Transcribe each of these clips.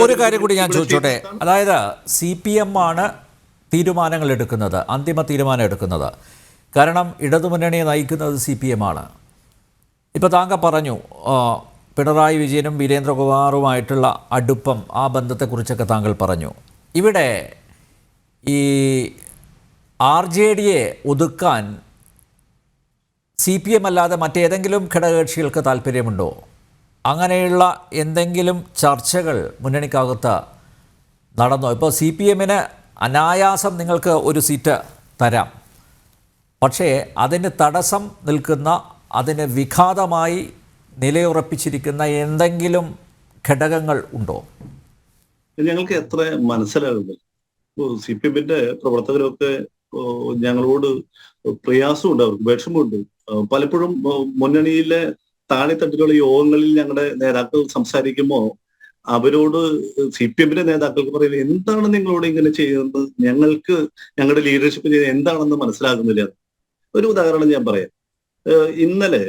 ഒരു കാര്യം കൂടി ഞാൻ ചോദിച്ചോട്ടെ, അതായത് CPM ആണ് തീരുമാനങ്ങൾ എടുക്കുന്നത്, അന്തിമ തീരുമാനം എടുക്കുന്നത്. കാരണം ഇടതുമുന്നണിയെ നയിക്കുന്നത് CPM ആണ്. ഇപ്പോൾ താങ്കൾ പറഞ്ഞു പിണറായി വിജയനും വീരേന്ദ്രകുമാറുമായിട്ടുള്ള അടുപ്പം, ആ ബന്ധത്തെക്കുറിച്ചൊക്കെ താങ്കൾ പറഞ്ഞു. ഇവിടെ ഈ RJDയെ ഒതുക്കാൻ CPM അല്ലാതെ മറ്റേതെങ്കിലും ഘടകകക്ഷികൾക്ക് താല്പര്യമുണ്ടോ? അങ്ങനെയുള്ള എന്തെങ്കിലും ചർച്ചകൾ മുന്നണിക്കകത്ത് നടന്നോ? ഇപ്പോൾ CPMന് അനായാസം നിങ്ങൾക്ക് ഒരു സീറ്റ് തരാം, പക്ഷേ അതിന് തടസ്സം നിൽക്കുന്ന, അതിന് വിഘാതമായി നിലയുറപ്പിച്ചിരിക്കുന്ന എന്തെങ്കിലും ഘടകങ്ങൾ ഉണ്ടോ? ഞങ്ങൾക്ക് എത്ര മനസ്സിലാകുന്നത്, CPMന്റെ പ്രവർത്തകരൊക്കെ ഞങ്ങളോട് പ്രയാസമുണ്ട്, അവർക്ക് വിഷമമുണ്ട്. പലപ്പോഴും മുന്നണിയിലെ താഴെത്തട്ടിലുള്ള യോഗങ്ങളിൽ ഞങ്ങളുടെ നേതാക്കൾ സംസാരിക്കുമ്പോൾ അവരോട് CPMന്റെ നേതാക്കൾക്ക് പറയുന്നത്, എന്താണ് നിങ്ങളോട് ഇങ്ങനെ ചെയ്യുന്നത്, ഞങ്ങൾക്ക് ഞങ്ങളുടെ ലീഡർഷിപ്പ് ചെയ്യുന്നത് എന്താണെന്ന് മനസ്സിലാകുന്നില്ല. ഒരു ഉദാഹരണം ഞാൻ പറയാം. ഇന്നലെ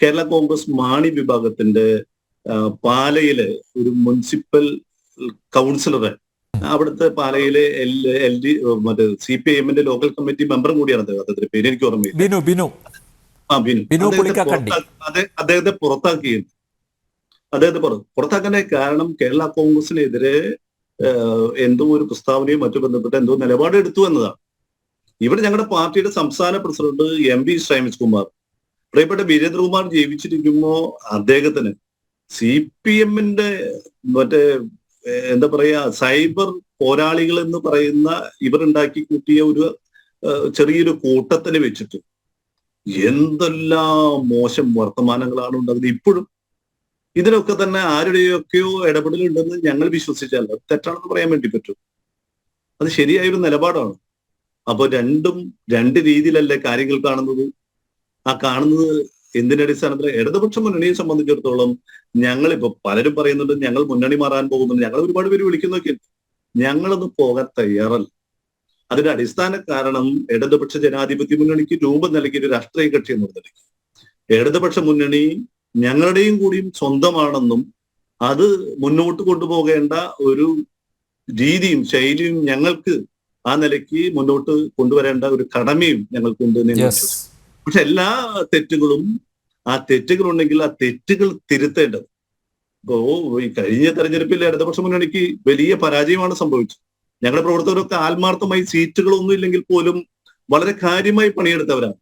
കേരള കോൺഗ്രസ് മാണി വിഭാഗത്തിന്റെ പാലയിലെ ഒരു മുനിസിപ്പൽ കൗൺസിലറെ, അവിടുത്തെ പാലയിലെ മറ്റേ CPMന്റെ ലോക്കൽ കമ്മിറ്റി മെമ്പറും കൂടിയാണ് അദ്ദേഹത്തിന്റെ പേര് എനിക്ക് ഓർമ്മയില്ല. ബിനു അദ്ദേഹത്തെ പുറത്താക്കിയിരുന്നു. പുറത്താക്കാനുള്ള കാരണം കേരള കോൺഗ്രസിനെതിരെ എന്തോ ഒരു പ്രസ്താവനയും മറ്റു ബന്ധപ്പെട്ട് എന്തോ നിലപാടെടുത്തു എന്നതാണ്. ഇവിടെ ഞങ്ങളുടെ പാർട്ടിയുടെ സംസ്ഥാന പ്രസിഡന്റ് MV ശ്രേമിസ് കുമാർ, പ്രിയപ്പെട്ട വീരേന്ദ്രകുമാർ ജീവിച്ചിരിക്കുമ്പോ അദ്ദേഹത്തിന് CPMന്റെ മറ്റേ എന്താ പറയാ സൈബർ പോരാളികൾ എന്ന് പറയുന്ന ഇവരുണ്ടാക്കി കൂട്ടിയ ഒരു ചെറിയൊരു കൂട്ടത്തിനെ വെച്ചിട്ട് എന്തെല്ലാം മോശം വർത്തമാനങ്ങളാണ് ഉണ്ടാകുന്നത്. ഇപ്പോഴും ഇതിനൊക്കെ തന്നെ ആരുടെയൊക്കെയോ ഇടപെടലുണ്ടെന്ന് ഞങ്ങൾ വിശ്വസിച്ചാൽ അത് തെറ്റാണെന്ന് പറയാൻ വേണ്ടി പറ്റും. അത് ശരിയായൊരു നിലപാടാണ്. അപ്പൊ രണ്ട് രീതിയിലല്ലേ കാര്യങ്ങൾ കാണുന്നത്. ആ കാണുന്നത് എന്തിന്റെ അടിസ്ഥാനത്തിൽ? ഇടതുപക്ഷ മുന്നണിയെ സംബന്ധിച്ചിടത്തോളം ഞങ്ങളിപ്പോ പലരും പറയുന്നുണ്ട് ഞങ്ങൾ മുന്നണി മാറാൻ പോകുന്നുണ്ട്, ഞങ്ങൾ ഒരുപാട് പേര് വിളിക്കുന്നൊക്കെ, ഞങ്ങളൊന്നും പോകാൻ തയ്യാറല്ല. അതിന്റെ അടിസ്ഥാന കാരണം ഇടതുപക്ഷ ജനാധിപത്യ മുന്നണിക്ക് രൂപം നൽകിയ ഒരു രാഷ്ട്രീയ കക്ഷി എന്നുള്ള നിലയ്ക്ക് ഇടതുപക്ഷ മുന്നണി ഞങ്ങളുടെയും കൂടിയും സ്വന്തമാണെന്നും അത് മുന്നോട്ട് കൊണ്ടുപോകേണ്ട ഒരു രീതിയും ശൈലിയും ഞങ്ങൾക്ക് ആ നിലയ്ക്ക് മുന്നോട്ട് കൊണ്ടുവരേണ്ട ഒരു കടമയും ഞങ്ങൾക്കുണ്ട് എന്ന് വിശ്വസിക്കുന്നു. പക്ഷെ എല്ലാ തെറ്റുകളും, ആ തെറ്റുകളുണ്ടെങ്കിൽ ആ തെറ്റുകൾ തിരുത്തേണ്ടത്. ഇപ്പോ ഈ കഴിഞ്ഞ തെരഞ്ഞെടുപ്പിൽ ഇടതുപക്ഷ മുന്നണിക്ക് വലിയ പരാജയമാണ് സംഭവിച്ചത്. ഞങ്ങളുടെ പ്രവർത്തകരൊക്കെ ആത്മാർത്ഥമായി സീറ്റുകളൊന്നും ഇല്ലെങ്കിൽ പോലും വളരെ കാര്യമായി പണിയെടുത്തവരാണ്.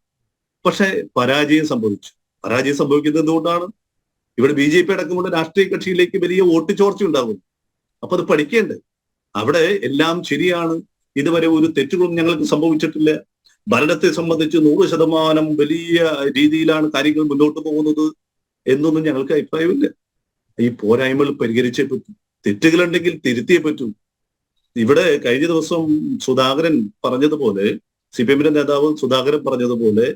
പക്ഷെ പരാജയം സംഭവിച്ചു. പരാജയം സംഭവിക്കുന്നത് എന്തുകൊണ്ടാണ്? ഇവിടെ BJP അടക്കമുള്ള രാഷ്ട്രീയ കക്ഷിയിലേക്ക് വലിയ വോട്ട് ചോർച്ച ഉണ്ടാകും. അപ്പൊ അത് പഠിക്കേണ്ടത്. അവിടെ എല്ലാം ശരിയാണ്, ഇതുവരെ ഒരു തെറ്റുകളും ഞങ്ങൾക്ക് സംഭവിച്ചിട്ടില്ല, ഭരണത്തെ സംബന്ധിച്ച് 100% വലിയ രീതിയിലാണ് കാര്യങ്ങൾ മുന്നോട്ട് പോകുന്നത് എന്നൊന്നും ഞങ്ങൾക്ക് അഭിപ്രായമില്ല. ഈ പോരായ്മകൾ പരിഹരിച്ചേ പറ്റൂ, തെറ്റുകളുണ്ടെങ്കിൽ തിരുത്തിയേ പറ്റൂ. ഇവിടെ കഴിഞ്ഞ ദിവസം സുധാകരൻ പറഞ്ഞതുപോലെ, CPMന്റെ നേതാവ് സുധാകരൻ പറഞ്ഞതുപോലെ,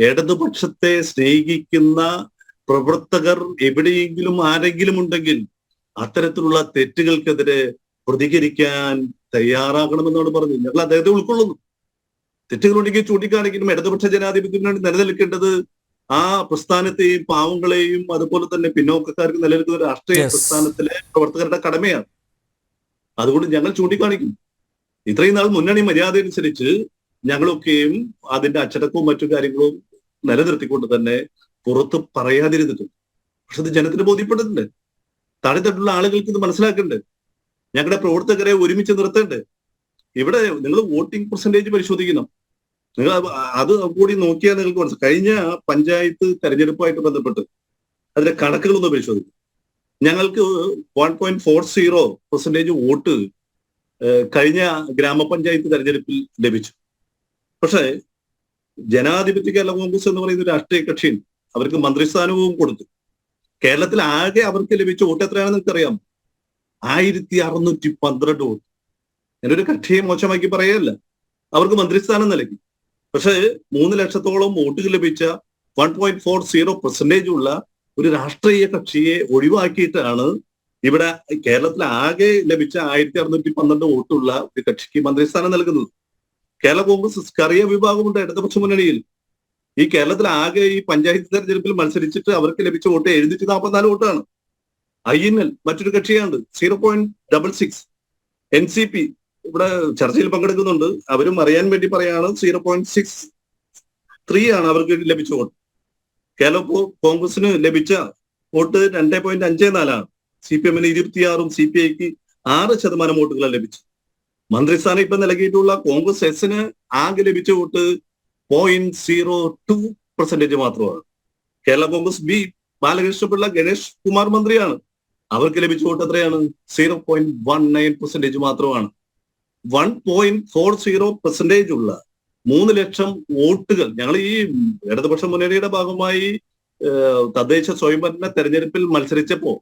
ഇടതുപക്ഷത്തെ സ്നേഹിക്കുന്ന പ്രവർത്തകർ എവിടെയെങ്കിലും ആരെങ്കിലും ഉണ്ടെങ്കിൽ അത്തരത്തിലുള്ള തെറ്റുകൾക്കെതിരെ പ്രതികരിക്കാൻ തയ്യാറാകണമെന്നാണ് പറഞ്ഞത്. ഞങ്ങൾ അദ്ദേഹത്തെ ഉൾക്കൊള്ളുന്നു. തെറ്റുകളുണ്ടെങ്കിൽ ചൂണ്ടിക്കാണിക്കണം. ഇടതുപക്ഷ ജനാധിപത്യം നിലനിൽക്കേണ്ടത് ആ പ്രസ്ഥാനത്തെയും പാവങ്ങളെയും അതുപോലെ തന്നെ പിന്നോക്കക്കാർക്ക് നിലനിൽക്കുന്ന രാഷ്ട്രീയ പ്രസ്ഥാനത്തിലെ പ്രവർത്തകരുടെ കടമയാണ്. അതുകൊണ്ട് ഞങ്ങൾ ചൂണ്ടിക്കാണിക്കും. ഇത്രയും നാൾ മുന്നണി മര്യാദ അനുസരിച്ച് ഞങ്ങളൊക്കെയും അതിന്റെ അച്ചടക്കവും മറ്റു കാര്യങ്ങളും നിലനിർത്തിക്കൊണ്ട് തന്നെ പുറത്ത് പറയാതിരുന്നിട്ടുണ്ട്. പക്ഷെ ഇത് ജനത്തിന് ബോധ്യപ്പെടുന്നുണ്ട്. താഴെത്തട്ടുള്ള ആളുകൾക്ക് ഇത് മനസ്സിലാക്കണ്ട്. ഞങ്ങളുടെ പ്രവർത്തകരെ ഒരുമിച്ച് നിർത്തേണ്ടത്. ഇവിടെ നിങ്ങൾ വോട്ടിംഗ് പെർസെന്റേജ് പരിശോധിക്കണം. നിങ്ങൾ അത് കൂടി നോക്കിയാൽ നിങ്ങൾക്ക് മനസ്സിലാവും. കഴിഞ്ഞ പഞ്ചായത്ത് തെരഞ്ഞെടുപ്പുമായിട്ട് ബന്ധപ്പെട്ട് അതിന്റെ കണക്കുകളൊന്ന് പരിശോധിക്കും. ഞങ്ങൾക്ക് 1.40% വോട്ട് കഴിഞ്ഞ ഗ്രാമപഞ്ചായത്ത് തെരഞ്ഞെടുപ്പിൽ ലഭിച്ചു. പക്ഷേ ജനാധിപത്യ കേരള കോൺഗ്രസ് എന്ന് പറയുന്ന രാഷ്ട്രീയ കക്ഷിയും അവർക്ക് മന്ത്രിസ്ഥാനവും കൊടുത്തു. കേരളത്തിൽ ആകെ അവർക്ക് ലഭിച്ച വോട്ട് എത്രയാണെന്ന് നിങ്ങൾക്കറിയാം? 1612 വോട്ട്. ഞാനൊരു കക്ഷിയെ മോശമാക്കി പറയല്ല, അവർക്ക് മന്ത്രിസ്ഥാനം നൽകി. പക്ഷേ 3 ലക്ഷത്തോളം വോട്ടുകൾ ലഭിച്ച 1.40% ഉള്ള ഒരു രാഷ്ട്രീയ കക്ഷിയെ ഒഴിവാക്കിയിട്ടാണ് ഇവിടെ കേരളത്തിൽ ആകെ ലഭിച്ച 1612 വോട്ടുള്ള ഒരു കക്ഷിക്ക് മന്ത്രിസ്ഥാനം നൽകുന്നത്. കേരള കോൺഗ്രസ് കറിയ വിഭാഗമുണ്ട് ഇടതുപക്ഷ മുന്നണിയിൽ. ഈ കേരളത്തിൽ ആകെ ഈ പഞ്ചായത്ത് തെരഞ്ഞെടുപ്പിൽ മത്സരിച്ചിട്ട് അവർക്ക് ലഭിച്ച വോട്ട് 744 വോട്ടാണ്. INL മറ്റൊരു കക്ഷിയാണ് 0.66. NCP ഇവിടെ ചർച്ചയിൽ പങ്കെടുക്കുന്നുണ്ട്. അവരും അറിയാൻ വേണ്ടി പറയാണ് 0.63 ആണ് അവർക്ക് ലഭിച്ച വോട്ട്. കേരള കോൺഗ്രസിന് ലഭിച്ച വോട്ട് 2.54 CPM 26, CPIക്ക് 6% വോട്ടുകളാണ് ലഭിച്ചത്. മന്ത്രിസ്ഥാനം ഇപ്പൊ നൽകിയിട്ടുള്ള കോൺഗ്രസ് എസിന് ആകെ ലഭിച്ച വോട്ട് 0.02% മാത്രമാണ്. കേരള കോൺഗ്രസ് ബി ബാലകൃഷ്ണപിള്ള ഗണേഷ് കുമാർ മന്ത്രിയാണ്. അവർക്ക് ലഭിച്ച വോട്ട് എത്രയാണ്? 0.19% മാത്രമാണ്. 1.40% ഉള്ള 3 ലക്ഷം വോട്ടുകൾ ഞങ്ങൾ ഈ ഇടതുപക്ഷ മുന്നണിയുടെ ഭാഗമായി തദ്ദേശ സ്വയംഭരണ തെരഞ്ഞെടുപ്പിൽ മത്സരിച്ചപ്പോ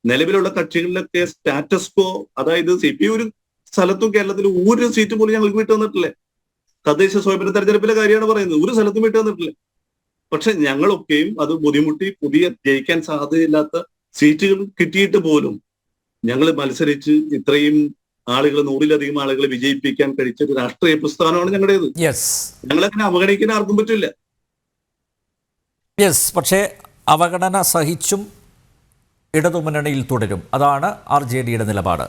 നിലവിലുള്ള കക്ഷികളിലൊക്കെ സ്റ്റാറ്റസ് കോ, അതായത് CPI ഒരു സ്ഥലത്തും കേരളത്തിൽ ഒരു സീറ്റ് പോലും ഞങ്ങൾക്ക് വിട്ടു തന്നിട്ടില്ലേ. തദ്ദേശ സ്വയംഭരണ തെരഞ്ഞെടുപ്പിലെ കാര്യമാണ് പറയുന്നത്. ഒരു സ്ഥലത്തും വിട്ടു തന്നിട്ടില്ല. പക്ഷെ ഞങ്ങളൊക്കെയും അത് ബുദ്ധിമുട്ടി പുതിയ ജയിക്കാൻ സാധ്യതയില്ലാത്ത സീറ്റുകൾ കിട്ടിയിട്ട് പോലും ഞങ്ങൾ മത്സരിച്ച് ഇത്രയും ആളുകൾ 100-ലധികം ആളുകളെ വിജയിപ്പിക്കാൻ കഴിച്ച ഒരു രാഷ്ട്രീയ പ്രസ്ഥാനമാണ് ഞങ്ങളുടേത്. ഞങ്ങളങ്ങനെ അവഗണിക്കാൻ ആർക്കും പറ്റില്ല. പക്ഷേ അവഗണന സഹിച്ചും ഇടതുമുന്നണിയിൽ തുടരും. അതാണ് RJDയുടെ നിലപാട്.